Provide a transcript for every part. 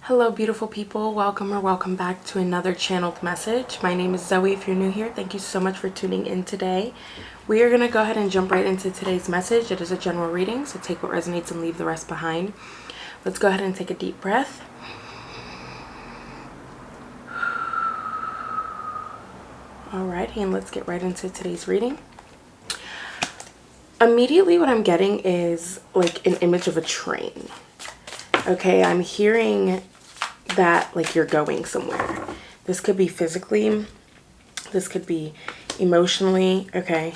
Hello beautiful people, welcome or welcome back to another channeled message. My name is Zoe. If you're new here, thank you so much for tuning in today. We are going to go ahead and jump right into today's message. It is a general reading, so take what resonates and leave the rest behind. Let's go ahead and take a deep breath. Alrighty, and let's get right into today's reading. Immediately what I'm getting is like an image of a train. Okay, I'm hearing that like you're going somewhere. This could be physically, this could be emotionally. Okay,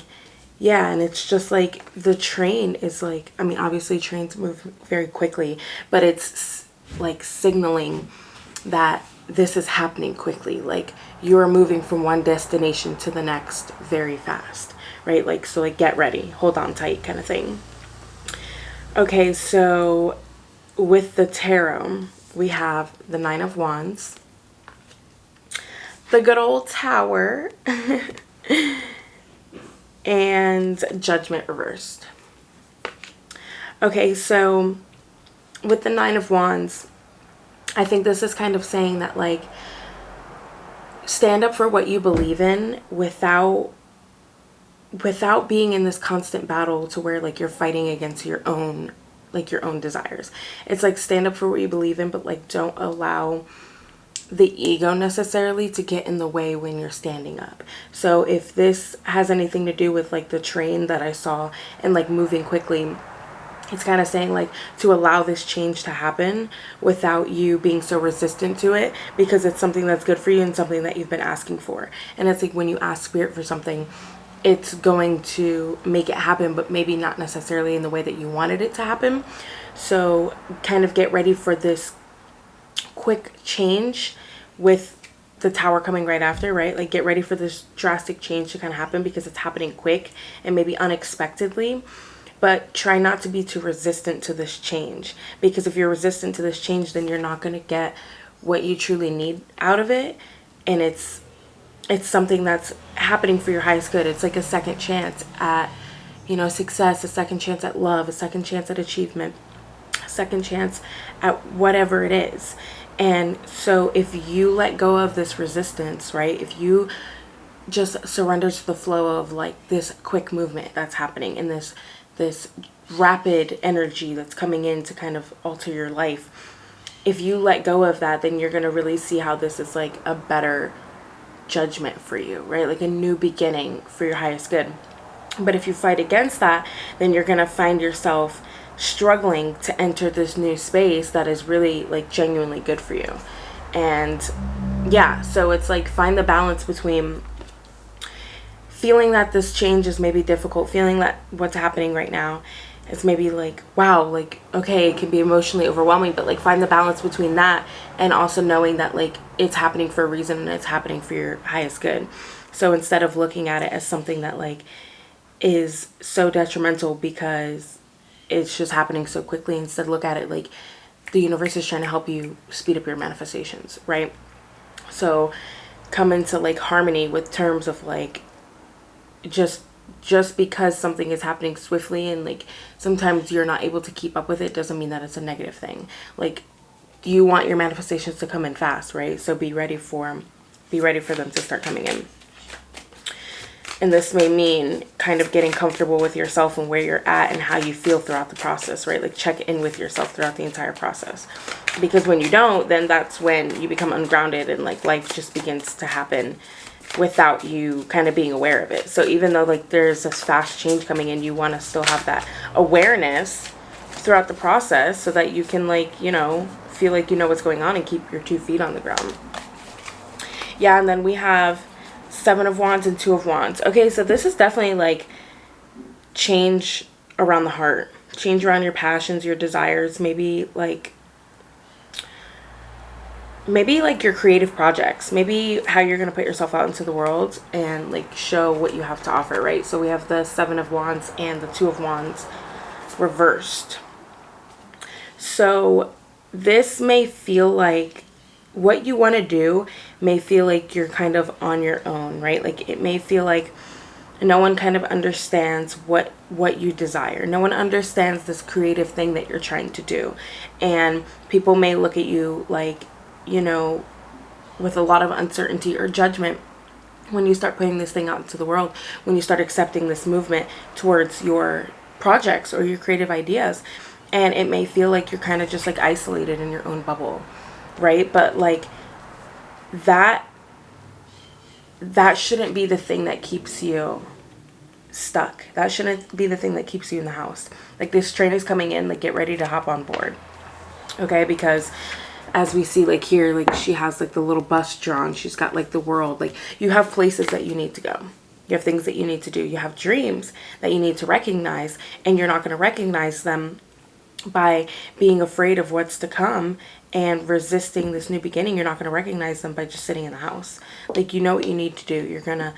yeah, and it's just like the train is like, I mean, obviously trains move very quickly, but it's like signaling that this is happening quickly. Like you are moving from one destination to the next very fast, right? Like, so like get ready, hold on tight kind of thing. Okay, so with the tarot, we have the Nine of Wands, the good old Tower, and Judgment reversed. Okay, so with the Nine of Wands, I think this is kind of saying that like stand up for what you believe in without being in this constant battle to where like you're fighting against your own desires. It's like stand up for what you believe in, but like don't allow the ego necessarily to get in the way when you're standing up. So if this has anything to do with like the train that I saw and like moving quickly, it's kind of saying like to allow this change to happen without you being so resistant to it, because it's something that's good for you and something that you've been asking for. And it's like when you ask spirit for something, it's going to make it happen, but maybe not necessarily in the way that you wanted it to happen. So kind of get ready for this quick change with the Tower coming right after, right? Like get ready for this drastic change to kind of happen because it's happening quick and maybe unexpectedly. But try not to be too resistant to this change, because if you're resistant to this change, then you're not going to get what you truly need out of it. And it's something that's happening for your highest good. It's like a second chance at, success, a second chance at love, a second chance at achievement, a second chance at whatever it is. And so if you let go of this resistance, right, if you just surrender to the flow of like this quick movement that's happening and this rapid energy that's coming in to kind of alter your life, if you let go of that, then you're going to really see how this is like a better judgment for you, right? Like a new beginning for your highest good. But if you fight against that, then you're going to find yourself struggling to enter this new space that is really like genuinely good for you. And yeah, so it's like find the balance between feeling that this change is maybe difficult, feeling that what's happening right now is maybe like, wow, like, okay, it can be emotionally overwhelming, but like find the balance between that and also knowing that like it's happening for a reason and it's happening for your highest good. So instead of looking at it as something that like is so detrimental because it's just happening so quickly, instead look at it like the universe is trying to help you speed up your manifestations, right? So come into like harmony with terms of like just because something is happening swiftly and like sometimes you're not able to keep up with it doesn't mean that it's a negative thing. Like you want your manifestations to come in fast, right? So be ready for them to start coming in. And this may mean kind of getting comfortable with yourself and where you're at and how you feel throughout the process, right? Like check in with yourself throughout the entire process. Because when you don't, then that's when you become ungrounded and like life just begins to happen without you kind of being aware of it. So even though like there's this fast change coming in, you want to still have that awareness throughout the process so that you can like, feel like you know what's going on and keep your 2 feet on the ground. Yeah, and then we have Seven of Wands and Two of Wands. Okay, so this is definitely like change around the heart, change around your passions, your desires, maybe like your creative projects, maybe how you're going to put yourself out into the world and like show what you have to offer, right? So we have the Seven of Wands and the Two of Wands reversed. So this may feel like what you want to do may feel like you're kind of on your own, right? Like it may feel like No one kind of understands what you desire. No one understands this creative thing that you're trying to do. And people may look at you like, you know, with a lot of uncertainty or judgment when you start putting this thing out into the world, when you start accepting this movement towards your projects or your creative ideas. And it may feel like you're kind of just like isolated in your own bubble, right? But like that shouldn't be the thing that keeps you stuck. That shouldn't be the thing that keeps you in the house. Like, this train is coming in, like, get ready to hop on board. Okay, because as we see, like, here, like, she has like the little bus drawn. She's got like the world. Like, you have places that you need to go. You have things that you need to do. You have dreams that you need to recognize, and you're not going to recognize them by being afraid of what's to come and resisting this new beginning. You're not going to recognize them by just sitting in the house. Like, you know what you need to do. You're gonna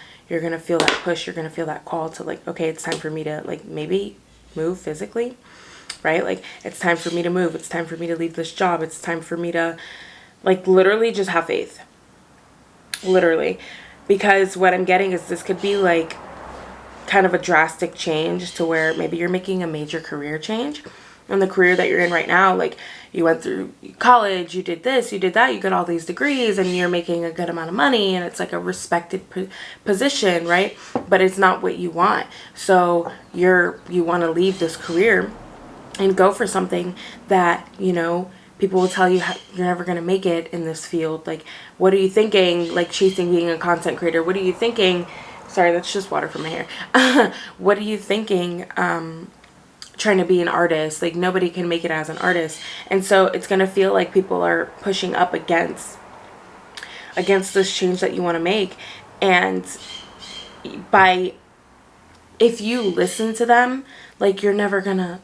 feel that push. You're gonna feel that call to, like, okay, it's time for me to, like, maybe move physically, right? Like, it's time for me to move. It's time for me to leave this job. It's time for me to, like, literally just have faith. Literally. Because what I'm getting is this could be like kind of a drastic change to where maybe you're making a major career change. And the career that you're in right now, like, you went through college, you did this, you did that, you got all these degrees, and you're making a good amount of money, and it's like a respected position, right? But it's not what you want. So you want to leave this career and go for something that, you know, people will tell you you're never going to make it in this field. Like, what are you thinking? Like, chasing being a content creator. What are you thinking? Sorry, that's just water from my hair. What are you thinking? Trying to be an artist. Like, nobody can make it as an artist. And so it's going to feel like people are pushing up against this change that you want to make. And if you listen to them, like, you're never gonna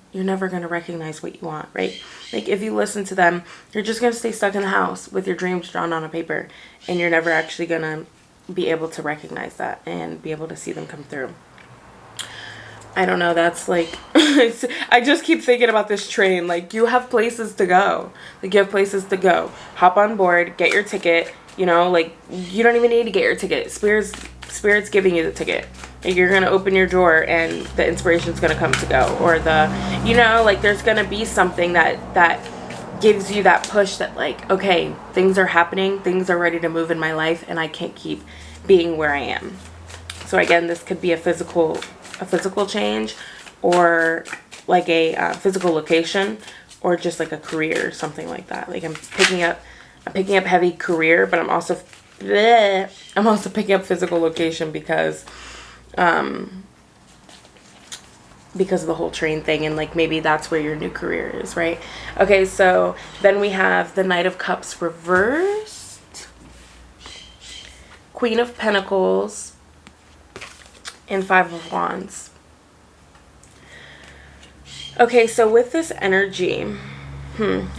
recognize what you want, right? Like, if you listen to them, you're just gonna stay stuck in the house with your dreams drawn on a paper, and you're never actually gonna be able to recognize that and be able to see them come through. I don't know, that's like, I just keep thinking about this train. Like, you have places to go. Like, you have places to go. Hop on board, get your ticket, you know, like, you don't even need to get your ticket. Spirit's giving you the ticket. Like, you're going to open your door and the inspiration's going to come to go. Or you know, like, there's going to be something that gives you that push that, like, okay, things are happening, things are ready to move in my life, and I can't keep being where I am. So again, this could be a physical change, or like a physical location, or just like a career or something like that. Like, I'm picking up heavy career, but I'm also picking up physical location because of the whole train thing, and like, maybe that's where your new career is, right? Okay, so then we have the Knight of Cups reversed, Queen of Pentacles, and Five of Wands. Okay, so with this energy,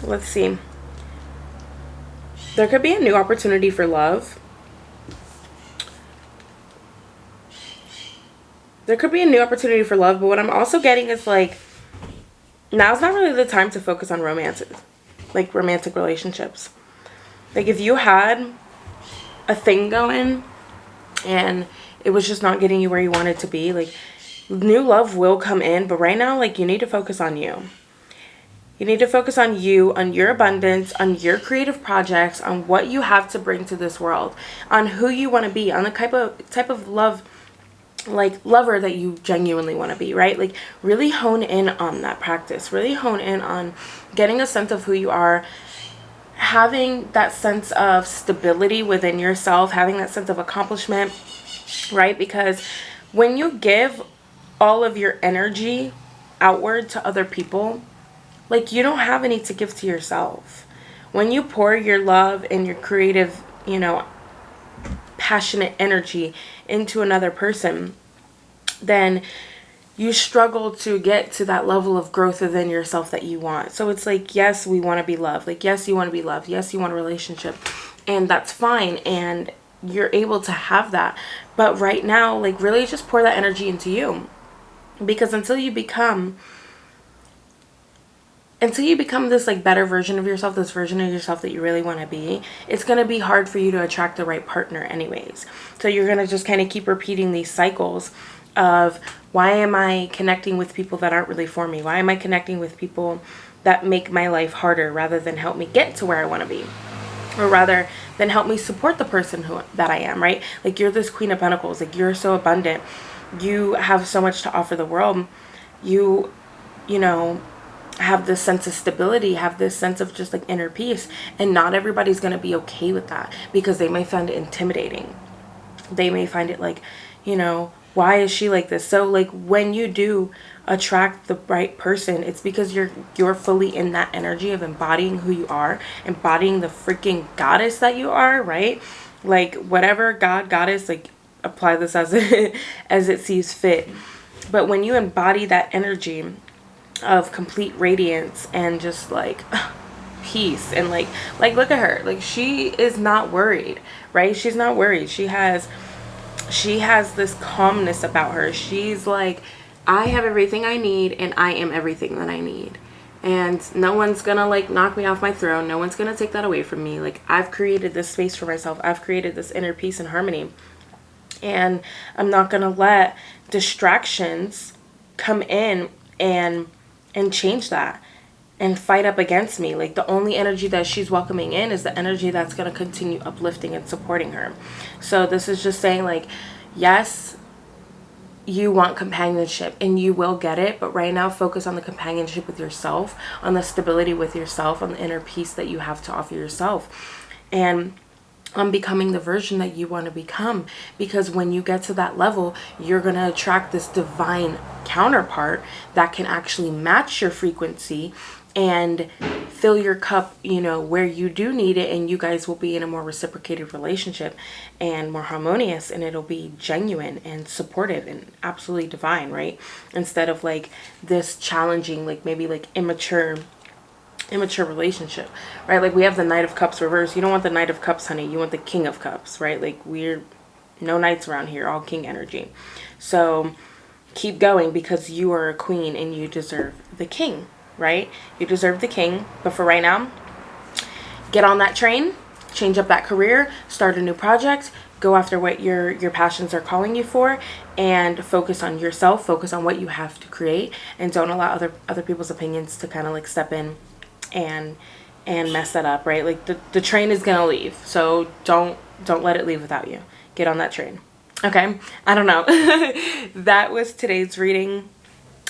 let's see. There could be a new opportunity for love. But what I'm also getting is, like, now's not really the time to focus on romances, like romantic relationships. Like, if you had a thing going and it was just not getting you where you wanted to be, like, new love will come in, but right now, like, you need to focus on you. You need to focus on you, on your abundance, on your creative projects, on what you have to bring to this world, on who you want to be, on the type of love, like, lover that you genuinely want to be, right? Like, really hone in on that practice. Really hone in on getting a sense of who you are, having that sense of stability within yourself, having that sense of accomplishment, right? Because when you give all of your energy outward to other people, like, you don't have any to give to yourself. When you pour your love and your creative, you know, passionate energy into another person, then you struggle to get to that level of growth within yourself that you want. So it's like, yes, we want to be loved. Like, yes, you want to be loved. Yes, you want a relationship. And that's fine. And you're able to have that. But right now, like, really just pour that energy into you. Because until you become this, like, better version of yourself, this version of yourself that you really want to be, it's going to be hard for you to attract the right partner anyways. So you're going to just kind of keep repeating these cycles of why am I connecting with people that aren't really for me? Why am I connecting with people that make my life harder rather than help me get to where I want to be? Or rather than help me support the person that I am, right? Like, you're this Queen of Pentacles. Like, you're so abundant. You have so much to offer the world. You know, have this sense of stability, have this sense of just like inner peace. And not everybody's going to be okay with that, because they may find it intimidating. They may find it like, why is she like this? So like, when you do attract the right person, it's because you're fully in that energy of embodying who you are, embodying the freaking goddess that you are, right? Like, whatever God, goddess, like, apply this as as it sees fit. But when you embody that energy of complete radiance and just like peace, and like look at her, like, she is not worried, right? She's not worried. She has this calmness about her. She's like, I have everything I need, and I am everything that I need, and no one's gonna like knock me off my throne. No one's gonna take that away from me. Like, I've created this space for myself. I've created this inner peace and harmony, and I'm not gonna let distractions come in and change that and fight up against me. Like, the only energy that she's welcoming in is the energy that's going to continue uplifting and supporting her. So this is just saying, like, yes, you want companionship and you will get it, but right now focus on the companionship with yourself, on the stability with yourself, on the inner peace that you have to offer yourself, and on becoming the version that you want to become. Because when you get to that level, you're going to attract this divine counterpart that can actually match your frequency and fill your cup, where you do need it, and you guys will be in a more reciprocated relationship and more harmonious, and it'll be genuine and supportive and absolutely divine, right? Instead of like this challenging, like maybe like immature relationship, right? Like, we have the Knight of Cups reverse. You don't want the Knight of Cups, honey. You want the King of Cups, right? Like, we're no knights around here, all king energy. So keep going, because you are a queen and you deserve the king, right? You deserve the king. But for right now, get on that train, change up that career, start a new project, go after what your passions are calling you for, and focus on yourself, focus on what you have to create, and don't allow other people's opinions to kind of like step in and mess that up, right? Like, the train is gonna leave, so don't let it leave without you. Get on that train. Okay, I don't know. That was today's reading.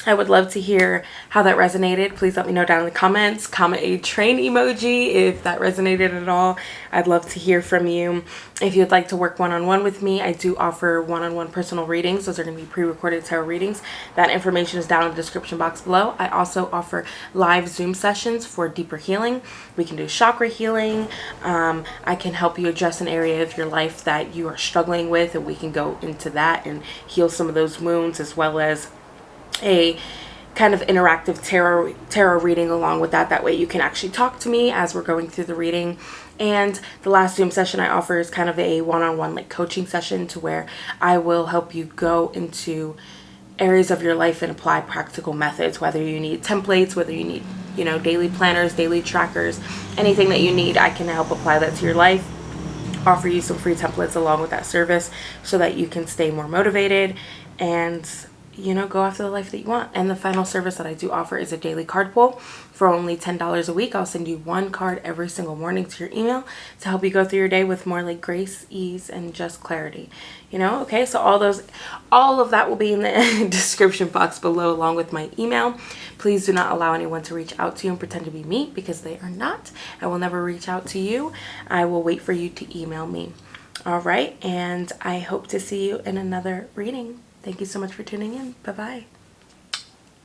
I would love to hear how that resonated. Please let me know down in the comments. Comment a train emoji if that resonated at all. I'd love to hear from you. If you'd like to work one-on-one with me, I do offer one-on-one personal readings. Those are going to be pre-recorded tarot readings. That information is down in the description box below. I also offer live Zoom sessions for deeper healing. We can do chakra healing. I can help you address an area of your life that you are struggling with, and we can go into that and heal some of those wounds, as well as a kind of interactive tarot reading along with that. That way you can actually talk to me as we're going through the reading. And the last Zoom session I offer is kind of a one-on-one like coaching session, to where I will help you go into areas of your life and apply practical methods, whether you need templates, whether you need, daily planners, daily trackers, anything that you need, I can help apply that to your life, offer you some free templates along with that service, so that you can stay more motivated and go after the life that you want. And the final service that I do offer is a daily card pull for only $10 a week. I'll send you one card every single morning to your email to help you go through your day with more like grace, ease, and just clarity. Okay, so all of that will be in the description box below, along with my email. Please do not allow anyone to reach out to you and pretend to be me, because they are not. I will never reach out to you. I will wait for you to email me. All right, and I hope to see you in another reading. Thank you so much for tuning in. Bye-bye.